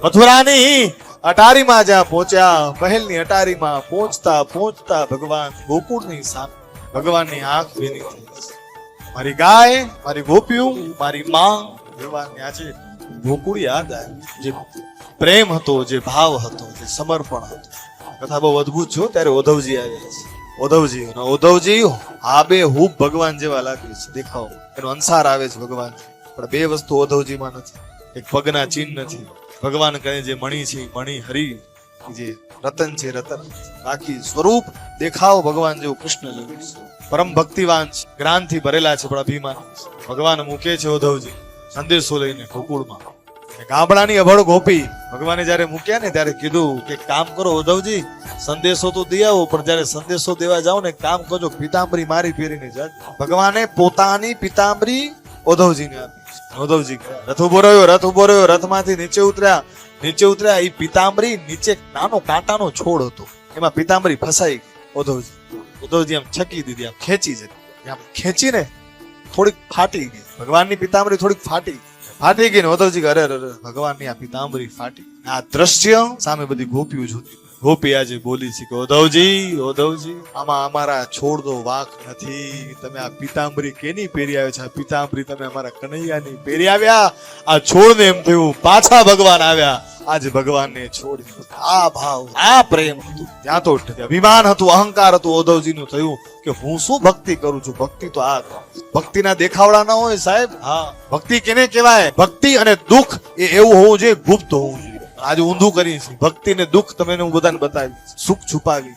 મથુરાની અટારીમાં જ્યાં પહોંચ્યા, મહેલની અટારીમાં પહોંચતા પહોંચતા ભગવાન ગોકુળની સામે ભગવાનની આંખ ભીની થઈ. મારી ગાય, મારી ગોપીઓ, મારી માં, ભગવાનને આજે ગોકુળ યાદ આવ્યું. જે પ્રેમ હતો, જે ભાવ હતો, જે સમર્પણ હતું. કથા બહુ અદભુત છો. ત્યારે ઉદ્ધવજી આવ્યા છે. ઉદ્ધવજી અને ઉદ્ધવજી આબે હૂબ ભગવાન જેવા લાગે છે. દેખાવ એનો અંસાર આવે છે ભગવાન. પણ બે વસ્તુ ઉદ્ધવજીમાં નથી. એક પગના ચિહ્ન નથી. ભગવાન કહે જે મણિ છે મણિ હરી, જે રતન છે રતન. બાકી સ્વરૂપ દેખાવ ભગવાન જેવું કૃષ્ણ જેવું છે. પરમ ભક્તિવાન છે, જ્ઞાનથી ભરેલા છે, પણ અભિમાન. ભગવાન મૂકે છે ઉદ્ધવજી સંદેશો લઈને ગોકુળમાં. ગામડાની અભળ ગોપી ભગવાને જયારે મૂક્યા ને ત્યારે કીધું કે કામ કરો ઉદ્ધવજી, સંદેશો તો દઈ આવો, પણ જયારે સંદેશો દેવા જાઓ ને કામ કરજો, પિતાંબરી મારી પહેરીને જાજો. ભગવાને પોતાની પિતાંબરી ઉદ્ધવજીને આપી. ઉદ્ધવજી રથ ઉભો રહ્યો, રથમાંથી નીચે ઉતર્યા. એ પિતાંબરી નીચે નાનો કાંટાનો છોડ હતો, એમાં પિતાંબરી ફસાઈ ગઈ. ઉદ્ધવજી આમ છકી દીધી, આમ ખેંચી જતી, આમ ખેંચીને થોડીક ફાટી ગઈ. ભગવાનની પિતાંબરી થોડીક ફાટી ગઈ ને ઉદ્ધવજી અરે ભગવાનની આ પિતાંબરી ફાટી. આ દ્રશ્ય સામે બધી ગોપીઓ જોતી. ગોપી આજે બોલી છે કે ઉદ્ધવજી આમાં અમારા છોડનો વાંક નથી. તમે આ પિતાંબરી કેની પહેરી આવ્યા છે? આ પિતાંબરી તમે અમારા કનૈયાની પહેરી આવ્યા. આ છોડને એમ થયું પાછા ભગવાન આવ્યા. આજે ભગવાનને છોડી. આ ભાવ, આ પ્રેમ હતું. ત્યાં તો અભિમાન હતું, અહંકાર હતું ઉદ્ધવજીનું. થયું કે હું શું ભક્તિ કરું છું? ભક્તિ તો આ ભક્તિના દેખાવડા ના હોય સાહેબ. હા, ભક્તિ કેને કહેવાય? ભક્તિ અને દુઃખ એ એવું હોવું જોઈએ, ગુપ્ત હોવું જોઈએ. આજે ઊંધું કરી છે. ભક્તિ ને દુઃખ તમે હું બધાને બતાવી, સુખ છુપાવી.